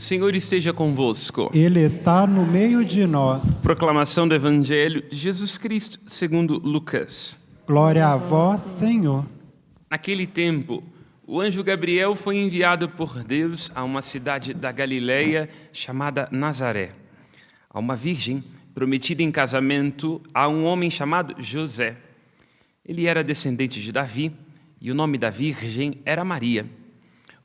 O Senhor esteja convosco. Ele está no meio de nós. Proclamação do Evangelho de Jesus Cristo, segundo Lucas. Glória a vós, Senhor. Naquele tempo, o anjo Gabriel foi enviado por Deus a uma cidade da Galileia chamada Nazaré, a uma virgem prometida em casamento a um homem chamado José. Ele era descendente de Davi e o nome da virgem era Maria.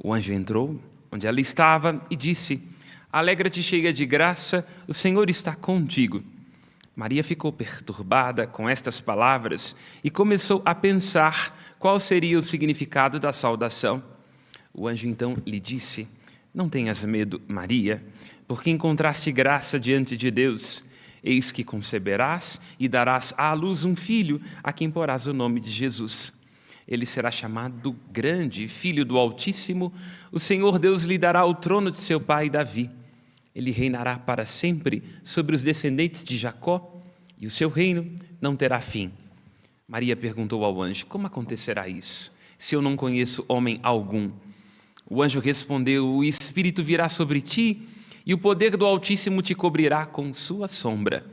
O anjo entrou onde ela estava e disse: Alegra-te, cheia de graça, o Senhor está contigo. Maria ficou perturbada com estas palavras e começou a pensar qual seria o significado da saudação. O anjo então lhe disse: Não tenhas medo, Maria, porque encontraste graça diante de Deus. Eis que conceberás e darás à luz um filho, a quem porás o nome de Jesus. Ele será chamado Grande, Filho do Altíssimo. O Senhor Deus lhe dará o trono de seu pai Davi. Ele reinará para sempre sobre os descendentes de Jacó, e o seu reino não terá fim. Maria perguntou ao anjo: Como acontecerá isso, se eu não conheço homem algum? O anjo respondeu: O Espírito virá sobre ti, e o poder do Altíssimo te cobrirá com sua sombra.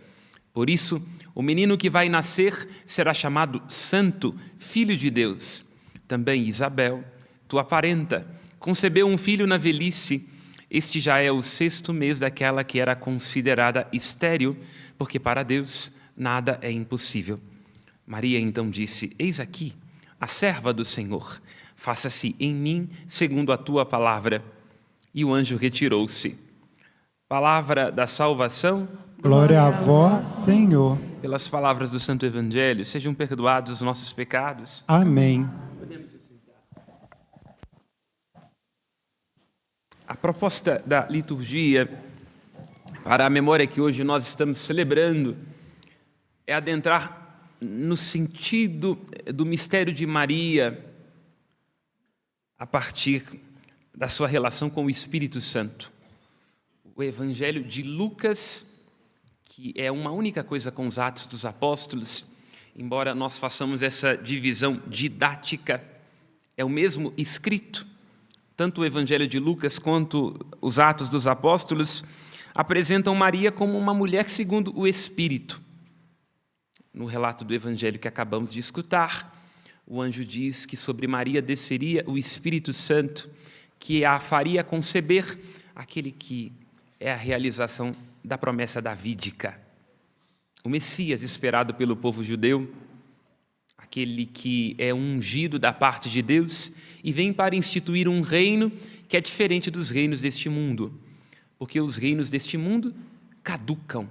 Por isso, o menino que vai nascer será chamado Santo, Filho de Deus. Também Isabel, tua parenta, concebeu um filho na velhice. Este já é o 6º mês daquela que era considerada estéril, porque para Deus nada é impossível. Maria então disse: Eis aqui a serva do Senhor, faça-se em mim segundo a tua palavra. E o anjo retirou-se. Palavra da salvação. Glória a vós, Senhor. Pelas palavras do Santo Evangelho, sejam perdoados os nossos pecados. Amém. A proposta da liturgia para a memória que hoje nós estamos celebrando é adentrar no sentido do mistério de Maria a partir da sua relação com o Espírito Santo. O Evangelho de Lucas, que é uma única coisa com os Atos dos Apóstolos, embora nós façamos essa divisão didática, é o mesmo escrito. Tanto o Evangelho de Lucas quanto os Atos dos Apóstolos apresentam Maria como uma mulher segundo o Espírito. No relato do Evangelho que acabamos de escutar, o anjo diz que sobre Maria desceria o Espírito Santo, que a faria conceber aquele que é a realização da promessa davídica. O Messias esperado pelo povo judeu, aquele que é ungido da parte de Deus e vem para instituir um reino que é diferente dos reinos deste mundo, porque os reinos deste mundo caducam,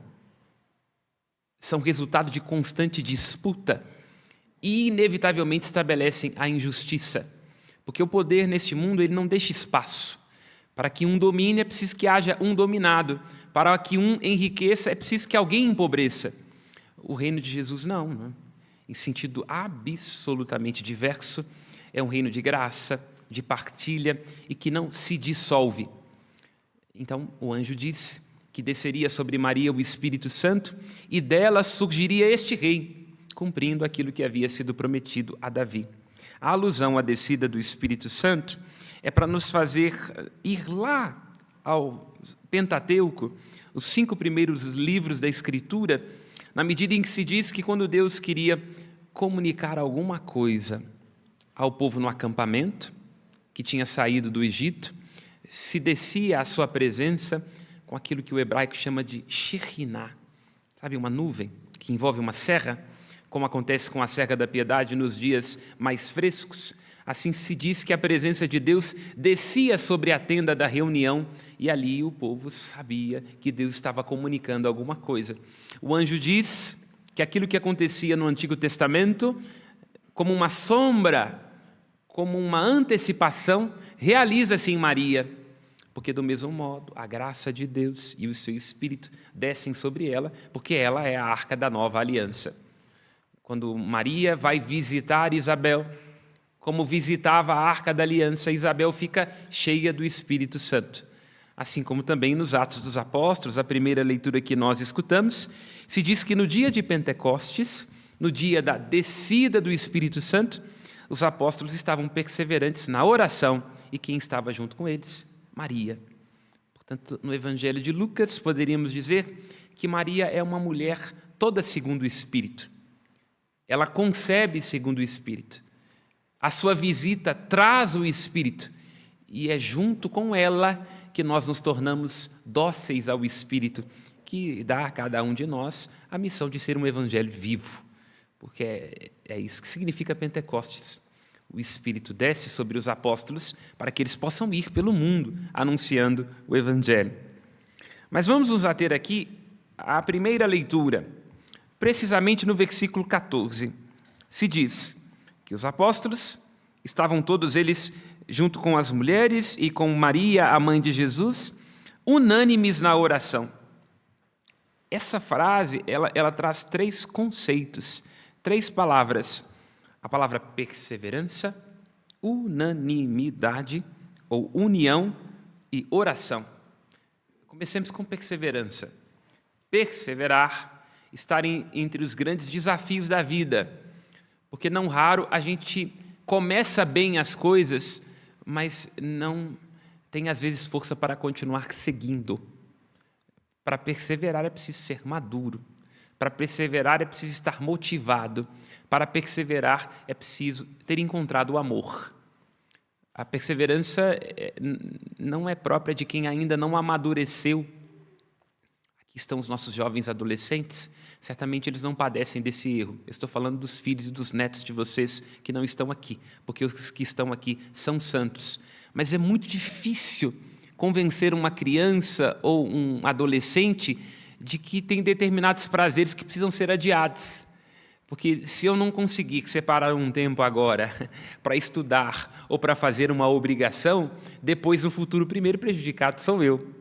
são resultado de constante disputa e inevitavelmente estabelecem a injustiça, porque o poder neste mundo ele não deixa espaço. Para que um domine é preciso que haja um dominado, para que um enriqueça é preciso que alguém empobreça. O reino de Jesus não. Em sentido absolutamente diverso, é um reino de graça, de partilha e que não se dissolve. Então o anjo disse que desceria sobre Maria o Espírito Santo e dela surgiria este rei, cumprindo aquilo que havia sido prometido a Davi. A alusão à descida do Espírito Santo é para nos fazer ir lá ao Pentateuco, os 5 primeiros livros da Escritura, na medida em que se diz que quando Deus queria comunicar alguma coisa ao povo no acampamento, que tinha saído do Egito, se descia à sua presença com aquilo que o hebraico chama de Shekinah, sabe, uma nuvem que envolve uma serra, como acontece com a Serra da Piedade nos dias mais frescos. Assim se diz que a presença de Deus descia sobre a tenda da reunião e ali o povo sabia que Deus estava comunicando alguma coisa. O anjo diz que aquilo que acontecia no Antigo Testamento, como uma sombra, como uma antecipação, realiza-se em Maria, porque do mesmo modo a graça de Deus e o seu Espírito descem sobre ela, porque ela é a arca da nova aliança. Quando Maria vai visitar Isabel, como visitava a Arca da Aliança, Isabel fica cheia do Espírito Santo. Assim como também nos Atos dos Apóstolos, a primeira leitura que nós escutamos, se diz que no dia de Pentecostes, no dia da descida do Espírito Santo, os apóstolos estavam perseverantes na oração. E quem estava junto com eles? Maria. Tanto no Evangelho de Lucas, poderíamos dizer que Maria é uma mulher toda segundo o Espírito. Ela concebe segundo o Espírito. A sua visita traz o Espírito. E é junto com ela que nós nos tornamos dóceis ao Espírito, que dá a cada um de nós a missão de ser um evangelho vivo. Porque é isso que significa Pentecostes. O Espírito desce sobre os apóstolos para que eles possam ir pelo mundo anunciando o evangelho. Mas vamos nos ater aqui à primeira leitura, precisamente no versículo 14. Se diz que os apóstolos estavam todos eles junto com as mulheres e com Maria, a mãe de Jesus, unânimes na oração. Essa frase, ela traz 3 conceitos, 3 palavras. A palavra perseverança, unanimidade, ou união e oração. Comecemos com perseverança. Perseverar, estar entre os grandes desafios da vida, porque não raro a gente começa bem as coisas, mas não tem às vezes força para continuar seguindo. Para perseverar é preciso ser maduro. Para perseverar é preciso estar motivado. Para perseverar é preciso ter encontrado o amor. A perseverança não é própria de quem ainda não amadureceu. Aqui estão os nossos jovens adolescentes. Certamente eles não padecem desse erro. Eu estou falando dos filhos e dos netos de vocês que não estão aqui, porque os que estão aqui são santos. Mas é muito difícil convencer uma criança ou um adolescente de que tem determinados prazeres que precisam ser adiados. Porque se eu não conseguir separar um tempo agora para estudar ou para fazer uma obrigação, depois no futuro o primeiro prejudicado sou eu.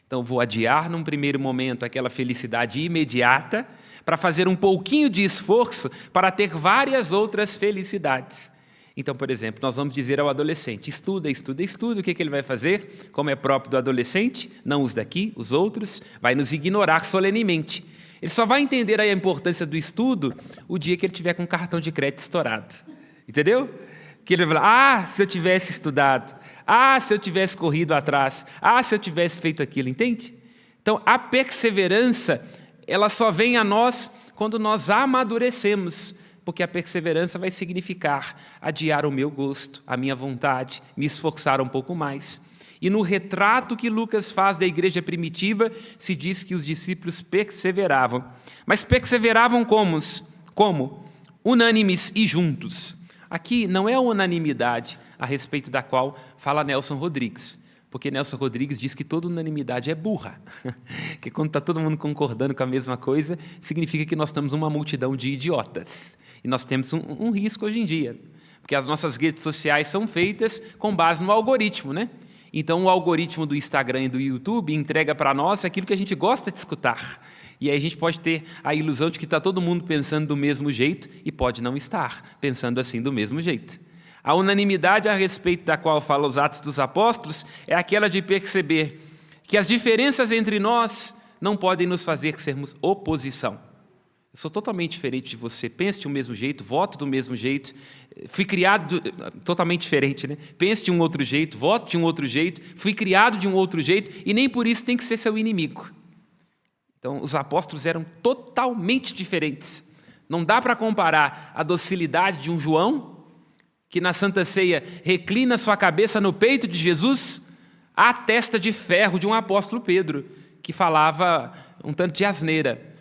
Então vou adiar num primeiro momento aquela felicidade imediata para fazer um pouquinho de esforço para ter várias outras felicidades. Então, por exemplo, nós vamos dizer ao adolescente, estuda, estuda, estuda. O que ele vai fazer? Como é próprio do adolescente, não os daqui, os outros, vai nos ignorar solenemente. Ele só vai entender a importância do estudo o dia que ele tiver com o cartão de crédito estourado. Entendeu? Que ele vai falar, se eu tivesse estudado, se eu tivesse corrido atrás, se eu tivesse feito aquilo, entende? Então, a perseverança, ela só vem a nós quando nós amadurecemos, porque a perseverança vai significar adiar o meu gosto, a minha vontade, me esforçar um pouco mais. E no retrato que Lucas faz da igreja primitiva, se diz que os discípulos perseveravam. Mas perseveravam como? Unânimes e juntos. Aqui não é a unanimidade a respeito da qual fala Nelson Rodrigues, porque Nelson Rodrigues diz que toda unanimidade é burra, que quando está todo mundo concordando com a mesma coisa, significa que nós estamos uma multidão de idiotas. E nós temos um risco hoje em dia, porque as nossas redes sociais são feitas com base no algoritmo, né? Então, o algoritmo do Instagram e do YouTube entrega para nós aquilo que a gente gosta de escutar. E aí a gente pode ter a ilusão de que está todo mundo pensando do mesmo jeito e pode não estar pensando assim do mesmo jeito. A unanimidade a respeito da qual fala os Atos dos Apóstolos é aquela de perceber que as diferenças entre nós não podem nos fazer sermos oposição. Eu sou totalmente diferente de você, pense de um mesmo jeito, voto do mesmo jeito, fui criado totalmente diferente, né? Pense de um outro jeito, voto de um outro jeito, fui criado de um outro jeito e nem por isso tem que ser seu inimigo. Então, os apóstolos eram totalmente diferentes. Não dá para comparar a docilidade de um João, que na Santa Ceia reclina sua cabeça no peito de Jesus, à testa de ferro de um apóstolo Pedro, que falava um tanto de asneira.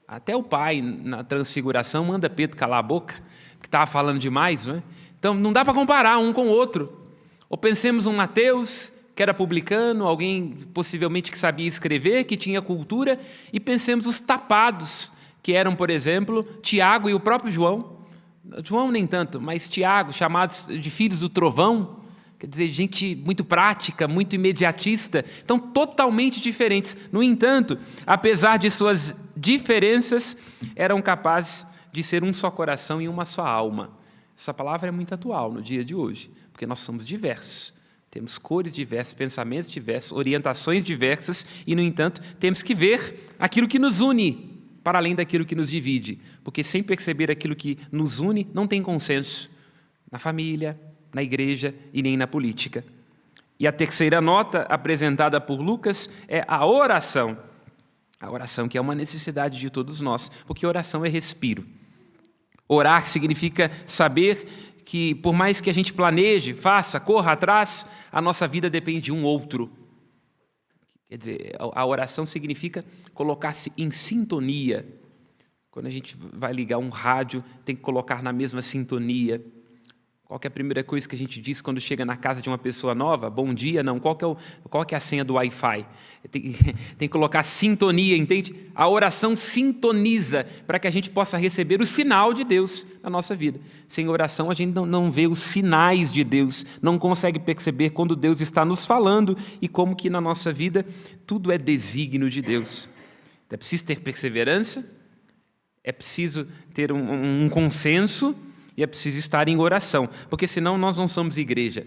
Até o pai, na transfiguração, manda Pedro calar a boca, que estava falando demais, não é? Então, não dá para comparar um com o outro. Ou pensemos um Mateus, que era publicano, alguém possivelmente que sabia escrever, que tinha cultura, e pensemos os tapados, que eram, por exemplo, Tiago e o próprio João. João nem tanto, mas Tiago, chamados de filhos do trovão, quer dizer, gente muito prática, muito imediatista, então totalmente diferentes. No entanto, apesar de suas diferenças, eram capazes de ser um só coração e uma só alma. Essa palavra é muito atual no dia de hoje, porque nós somos diversos. Temos cores diversas, pensamentos diversos, orientações diversas e, no entanto, temos que ver aquilo que nos une, para além daquilo que nos divide, porque sem perceber aquilo que nos une, não tem consenso na família, na igreja e nem na política. E a terceira nota apresentada por Lucas é a oração. A oração que é uma necessidade de todos nós, porque oração é respiro. Orar significa saber que por mais que a gente planeje, faça, corra atrás, a nossa vida depende de um outro. Quer dizer, a oração significa colocar-se em sintonia. Quando a gente vai ligar um rádio, tem que colocar na mesma sintonia. Qual que é a primeira coisa que a gente diz quando chega na casa de uma pessoa nova? Bom dia, não. Qual que é a senha do Wi-Fi? Tem que colocar sintonia, entende? A oração sintoniza para que a gente possa receber o sinal de Deus na nossa vida. Sem oração, a gente não vê os sinais de Deus, não consegue perceber quando Deus está nos falando e como que na nossa vida tudo é desígnio de Deus. É preciso ter perseverança, é preciso ter um consenso, e é preciso estar em oração, porque senão nós não somos igreja.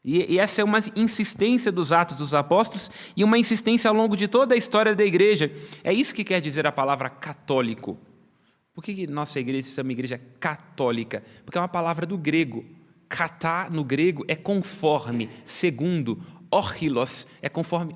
E essa é uma insistência dos Atos dos Apóstolos e uma insistência ao longo de toda a história da igreja. É isso que quer dizer a palavra católico. Por que nossa igreja se chama igreja católica? Porque é uma palavra do grego. Katá, no grego, é conforme, segundo, orhilos, é conforme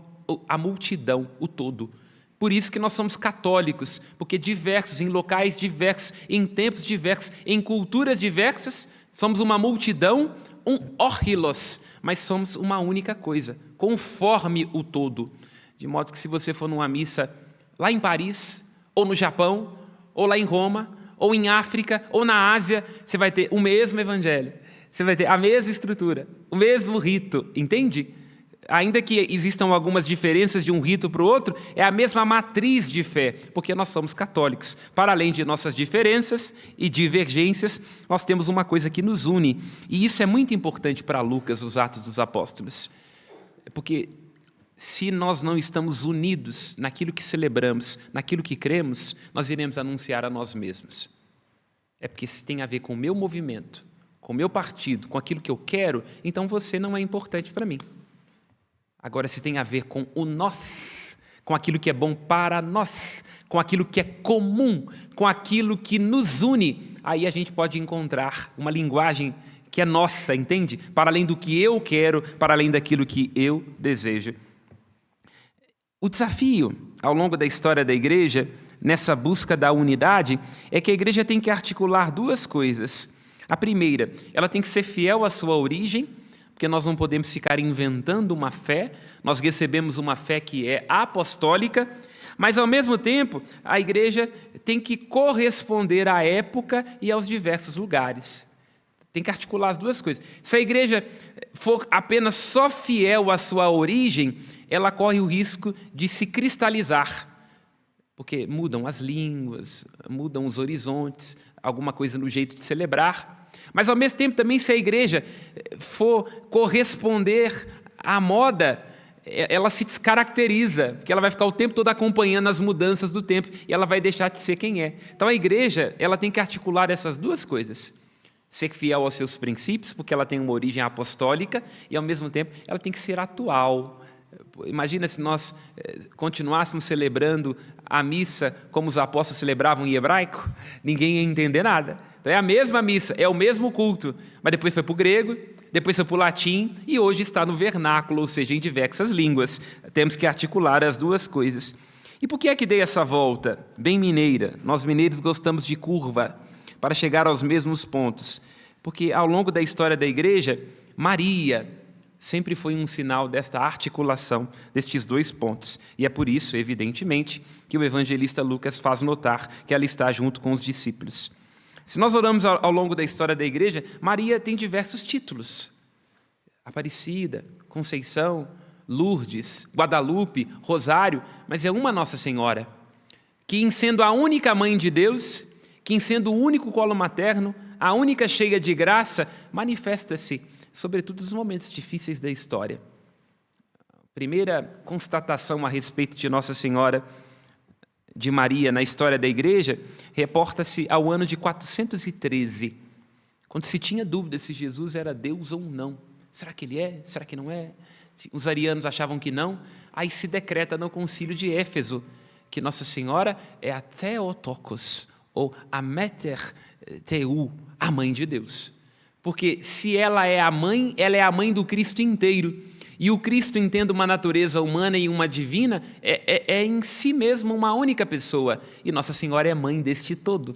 a multidão, o todo. Por isso que nós somos católicos, porque diversos, em locais diversos, em tempos diversos, em culturas diversas, somos uma multidão, um orhilos, mas somos uma única coisa, conforme o todo. De modo que se você for numa missa lá em Paris, ou no Japão, ou lá em Roma, ou em África, ou na Ásia, você vai ter o mesmo evangelho, você vai ter a mesma estrutura, o mesmo rito, entende? Ainda que existam algumas diferenças de um rito para o outro, é a mesma matriz de fé, porque nós somos católicos. Para além de nossas diferenças e divergências, nós temos uma coisa que nos une. E isso é muito importante para Lucas, os Atos dos Apóstolos. Porque se nós não estamos unidos naquilo que celebramos, naquilo que cremos, nós iremos anunciar a nós mesmos. É porque se tem a ver com o meu movimento, com o meu partido, com aquilo que eu quero, então você não é importante para mim. Agora, se tem a ver com o nós, com aquilo que é bom para nós, com aquilo que é comum, com aquilo que nos une, aí a gente pode encontrar uma linguagem que é nossa, entende? Para além do que eu quero, para além daquilo que eu desejo. O desafio, ao longo da história da igreja, nessa busca da unidade, é que a igreja tem que articular duas coisas. A primeira, ela tem que ser fiel à sua origem, porque nós não podemos ficar inventando uma fé, nós recebemos uma fé que é apostólica, mas, ao mesmo tempo, a igreja tem que corresponder à época e aos diversos lugares. Tem que articular as duas coisas. Se a igreja for apenas só fiel à sua origem, ela corre o risco de se cristalizar, porque mudam as línguas, mudam os horizontes, alguma coisa no jeito de celebrar. Mas, ao mesmo tempo, também, se a igreja for corresponder à moda, ela se descaracteriza, porque ela vai ficar o tempo todo acompanhando as mudanças do tempo e ela vai deixar de ser quem é. Então, a igreja ela tem que articular essas duas coisas. Ser fiel aos seus princípios, porque ela tem uma origem apostólica, e, ao mesmo tempo, ela tem que ser atual. Imagina se nós continuássemos celebrando a missa como os apóstolos celebravam em hebraico, ninguém ia entender nada. Então é a mesma missa, é o mesmo culto, mas depois foi para o grego, depois foi para o latim e hoje está no vernáculo, ou seja, em diversas línguas. Temos que articular as duas coisas. E por que é que dei essa volta? Bem mineira, nós mineiros gostamos de curva para chegar aos mesmos pontos, porque ao longo da história da igreja, Maria sempre foi um sinal desta articulação destes dois pontos. E é por isso, evidentemente, que o evangelista Lucas faz notar que ela está junto com os discípulos. Se nós olhamos ao longo da história da igreja, Maria tem diversos títulos. Aparecida, Conceição, Lourdes, Guadalupe, Rosário, mas é uma Nossa Senhora, que em sendo a única mãe de Deus, que em sendo o único colo materno, a única cheia de graça, manifesta-se sobretudo nos momentos difíceis da história. A primeira constatação a respeito de Nossa Senhora de Maria na história da igreja reporta-se ao ano de 413, quando se tinha dúvida se Jesus era Deus ou não. Será que ele é? Será que não é? Os arianos achavam que não. Aí se decreta no concílio de Éfeso que Nossa Senhora é a Theotokos, ou a Mater Theou, a mãe de Deus. Porque se ela é a mãe do Cristo inteiro. E o Cristo, entendo uma natureza humana e uma divina, é em si mesmo uma única pessoa. E Nossa Senhora é mãe deste todo.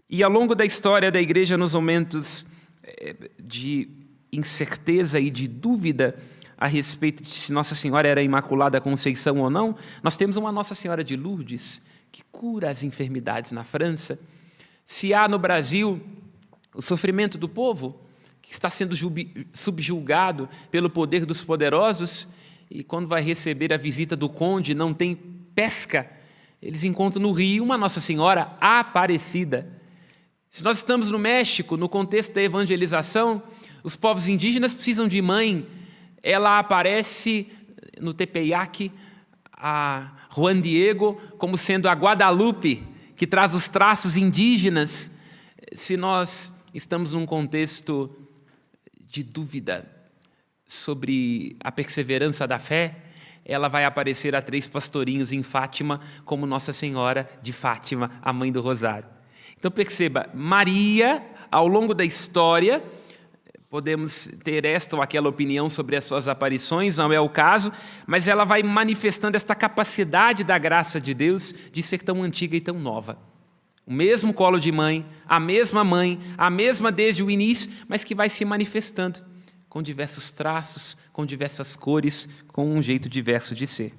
E ao longo da história da Igreja, nos momentos de incerteza e de dúvida a respeito de se Nossa Senhora era Imaculada Conceição ou não, nós temos uma Nossa Senhora de Lourdes que cura as enfermidades na França. Se há no Brasil o sofrimento do povo, que está sendo subjugado pelo poder dos poderosos, e quando vai receber a visita do conde, não tem pesca, eles encontram no rio uma Nossa Senhora Aparecida. Se nós estamos no México, no contexto da evangelização, os povos indígenas precisam de mãe. Ela aparece no Tepeyac, a Juan Diego, como sendo a Guadalupe, que traz os traços indígenas. Se nós estamos num contexto de dúvida sobre a perseverança da fé, ela vai aparecer a 3 pastorinhos em Fátima, como Nossa Senhora de Fátima, a mãe do Rosário. Então perceba, Maria, ao longo da história, podemos ter esta ou aquela opinião sobre as suas aparições, não é o caso, mas ela vai manifestando esta capacidade da graça de Deus de ser tão antiga e tão nova. O mesmo colo de mãe, a mesma desde o início, mas que vai se manifestando com diversos traços, com diversas cores, com um jeito diverso de ser.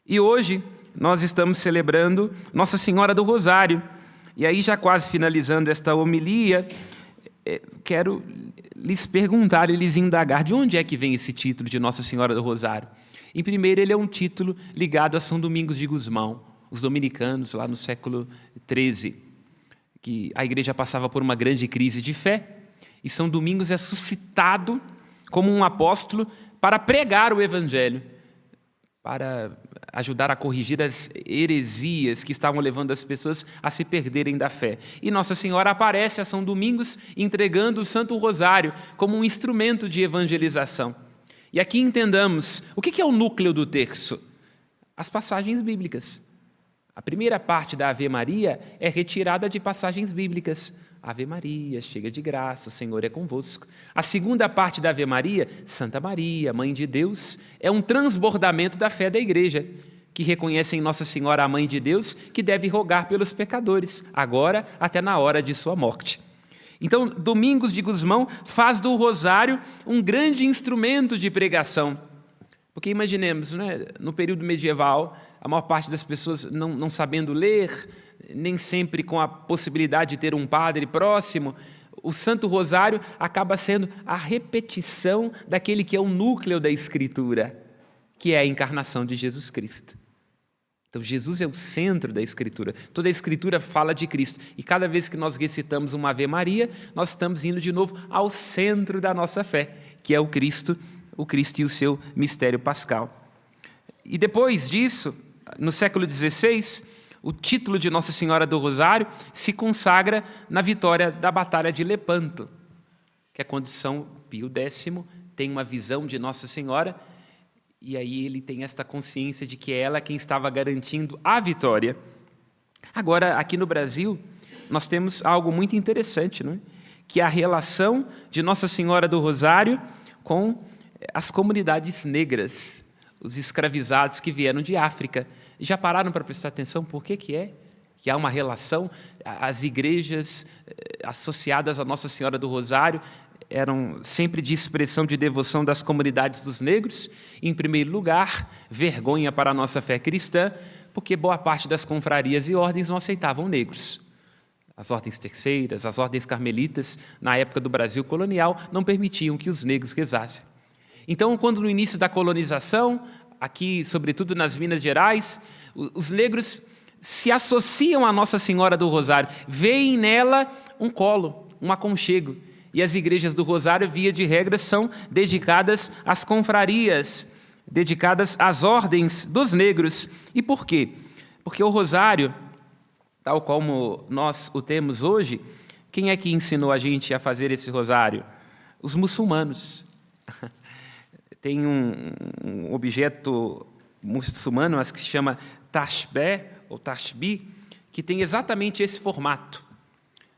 E hoje nós estamos celebrando Nossa Senhora do Rosário. E aí, já quase finalizando esta homilia, quero lhes perguntar e lhes indagar de onde é que vem esse título de Nossa Senhora do Rosário. Em primeiro, ele é um título ligado a São Domingos de Gusmão, os dominicanos, lá no século XIII, que a igreja passava por uma grande crise de fé, e São Domingos é suscitado como um apóstolo para pregar o evangelho, para ajudar a corrigir as heresias que estavam levando as pessoas a se perderem da fé. E Nossa Senhora aparece a São Domingos entregando o Santo Rosário como um instrumento de evangelização. E aqui entendamos, o que é o núcleo do terço? As passagens bíblicas. A primeira parte da Ave Maria é retirada de passagens bíblicas. Ave Maria, cheia de graça, o Senhor é convosco. A segunda parte da Ave Maria, Santa Maria, Mãe de Deus, é um transbordamento da fé da Igreja, que reconhece em Nossa Senhora a Mãe de Deus, que deve rogar pelos pecadores, agora até na hora de sua morte. Então, Domingos de Gusmão faz do rosário um grande instrumento de pregação. Porque imaginemos, né, no período medieval, a maior parte das pessoas não sabendo ler, nem sempre com a possibilidade de ter um padre próximo, o Santo Rosário acaba sendo a repetição daquele que é o núcleo da Escritura, que é a encarnação de Jesus Cristo. Então, Jesus é o centro da Escritura. Toda a Escritura fala de Cristo. E cada vez que nós recitamos uma Ave Maria, nós estamos indo de novo ao centro da nossa fé, que é o Cristo e o seu mistério pascal. E depois disso, no século XVI, o título de Nossa Senhora do Rosário se consagra na vitória da Batalha de Lepanto, que é quando São Pio X tem uma visão de Nossa Senhora, e aí ele tem esta consciência de que é ela quem estava garantindo a vitória. Agora, aqui no Brasil, nós temos algo muito interessante, não é? Que é a relação de Nossa Senhora do Rosário com as comunidades negras, os escravizados que vieram de África. Já pararam para prestar atenção por que é? Que há uma relação, as igrejas associadas a Nossa Senhora do Rosário eram sempre de expressão de devoção das comunidades dos negros. Em primeiro lugar, vergonha para a nossa fé cristã, porque boa parte das confrarias e ordens não aceitavam negros. As ordens terceiras, as ordens carmelitas, na época do Brasil colonial, não permitiam que os negros rezassem. Então, quando no início da colonização, aqui, sobretudo nas Minas Gerais, os negros se associam a Nossa Senhora do Rosário, veem nela um colo, um aconchego. E as igrejas do Rosário, via de regra, são dedicadas às confrarias, dedicadas às ordens dos negros. E por quê? Porque o Rosário, tal como nós o temos hoje, quem é que ensinou a gente a fazer esse Rosário? Os muçulmanos. Tem um objeto muçulmano, mas que se chama tashbeh, ou tashbih, que tem exatamente esse formato.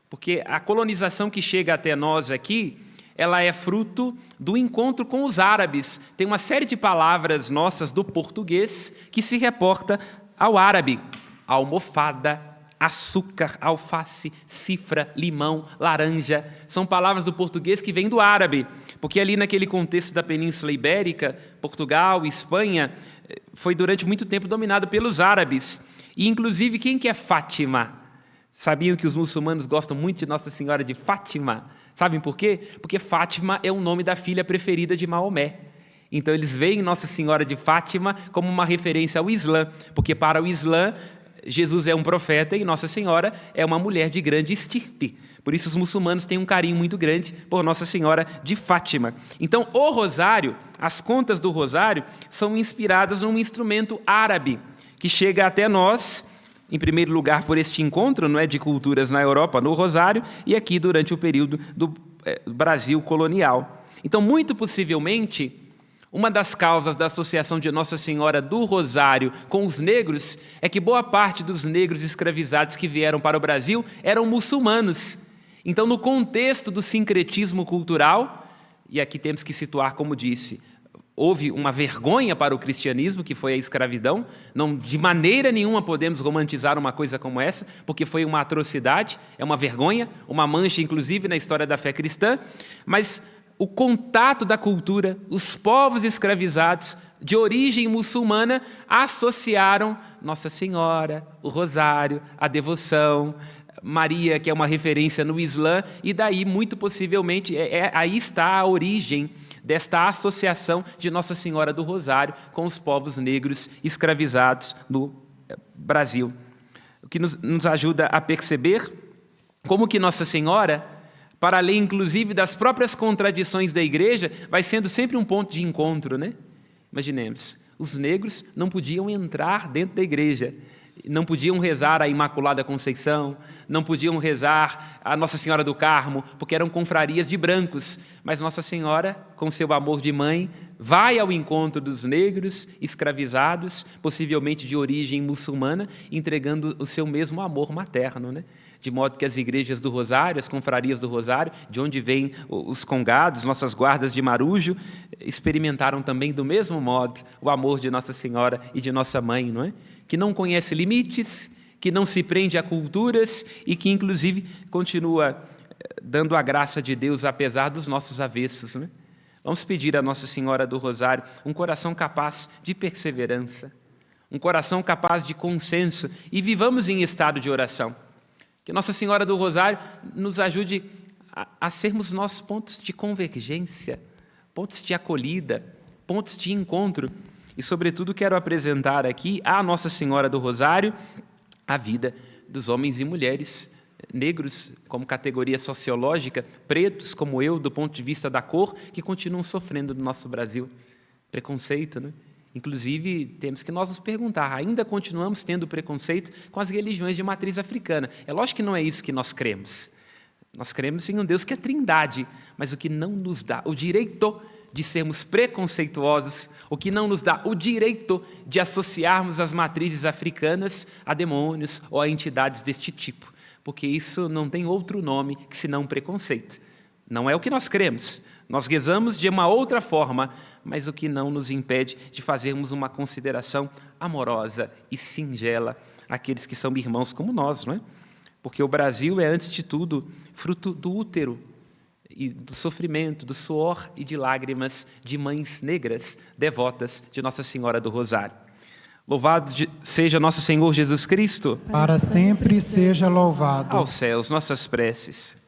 Porque a colonização que chega até nós aqui ela é fruto do encontro com os árabes. Tem uma série de palavras nossas do português que se reporta ao árabe. Almofada, açúcar, alface, cifra, limão, laranja. São palavras do português que vêm do árabe, porque ali naquele contexto da Península Ibérica, Portugal, Espanha, foi durante muito tempo dominado pelos árabes. E, inclusive, quem que é Fátima? Sabiam que os muçulmanos gostam muito de Nossa Senhora de Fátima? Sabem por quê? Porque Fátima é o nome da filha preferida de Maomé. Então, eles veem Nossa Senhora de Fátima como uma referência ao Islã, porque para o Islã, Jesus é um profeta e Nossa Senhora é uma mulher de grande estirpe. Por isso, os muçulmanos têm um carinho muito grande por Nossa Senhora de Fátima. Então, o rosário, as contas do rosário, são inspiradas num instrumento árabe, que chega até nós, em primeiro lugar, por este encontro, não é, de culturas na Europa, no rosário, e aqui durante o período do Brasil colonial. Então, muito possivelmente, uma das causas da associação de Nossa Senhora do Rosário com os negros é que boa parte dos negros escravizados que vieram para o Brasil eram muçulmanos. Então, no contexto do sincretismo cultural, e aqui temos que situar, como disse, houve uma vergonha para o cristianismo, que foi a escravidão. Não, de maneira nenhuma podemos romantizar uma coisa como essa, porque foi uma atrocidade, é uma vergonha, uma mancha, inclusive, na história da fé cristã. Mas o contato da cultura, os povos escravizados de origem muçulmana associaram Nossa Senhora, o rosário, a devoção, Maria, que é uma referência no Islã, e daí, muito possivelmente, aí está a origem desta associação de Nossa Senhora do Rosário com os povos negros escravizados no Brasil. O que nos ajuda a perceber como que Nossa Senhora, para além, inclusive, das próprias contradições da igreja, vai sendo sempre um ponto de encontro, né? Imaginemos, os negros não podiam entrar dentro da igreja, não podiam rezar a Imaculada Conceição, não podiam rezar a Nossa Senhora do Carmo, porque eram confrarias de brancos. Mas Nossa Senhora, com seu amor de mãe, vai ao encontro dos negros escravizados, possivelmente de origem muçulmana, entregando o seu mesmo amor materno, né? De modo que as igrejas do Rosário, as confrarias do Rosário, de onde vêm os congados, nossas guardas de Marujo, experimentaram também do mesmo modo o amor de Nossa Senhora e de Nossa Mãe, não é? Que não conhece limites, que não se prende a culturas e que, inclusive, continua dando a graça de Deus apesar dos nossos avessos, né? Vamos pedir a Nossa Senhora do Rosário um coração capaz de perseverança, um coração capaz de consenso, e vivamos em estado de oração. Que Nossa Senhora do Rosário nos ajude a sermos nós pontos de convergência, pontos de acolhida, pontos de encontro. E, sobretudo, quero apresentar aqui à Nossa Senhora do Rosário a vida dos homens e mulheres negros, como categoria sociológica, pretos como eu, do ponto de vista da cor, que continuam sofrendo no nosso Brasil. Preconceito, né? Inclusive, temos que nós nos perguntar, ainda continuamos tendo preconceito com as religiões de matriz africana. É lógico que não é isso que nós cremos. Nós cremos em um Deus que é trindade, mas o que não nos dá o direito de sermos preconceituosos, o que não nos dá o direito de associarmos as matrizes africanas a demônios ou a entidades deste tipo, porque isso não tem outro nome que senão preconceito. Não é o que nós cremos. Nós rezamos de uma outra forma, mas o que não nos impede de fazermos uma consideração amorosa e singela àqueles que são irmãos como nós, não é? Porque o Brasil é, antes de tudo, fruto do útero e do sofrimento, do suor e de lágrimas de mães negras devotas de Nossa Senhora do Rosário. Louvado seja nosso Senhor Jesus Cristo. Para sempre seja louvado. Aos céus, nossas preces.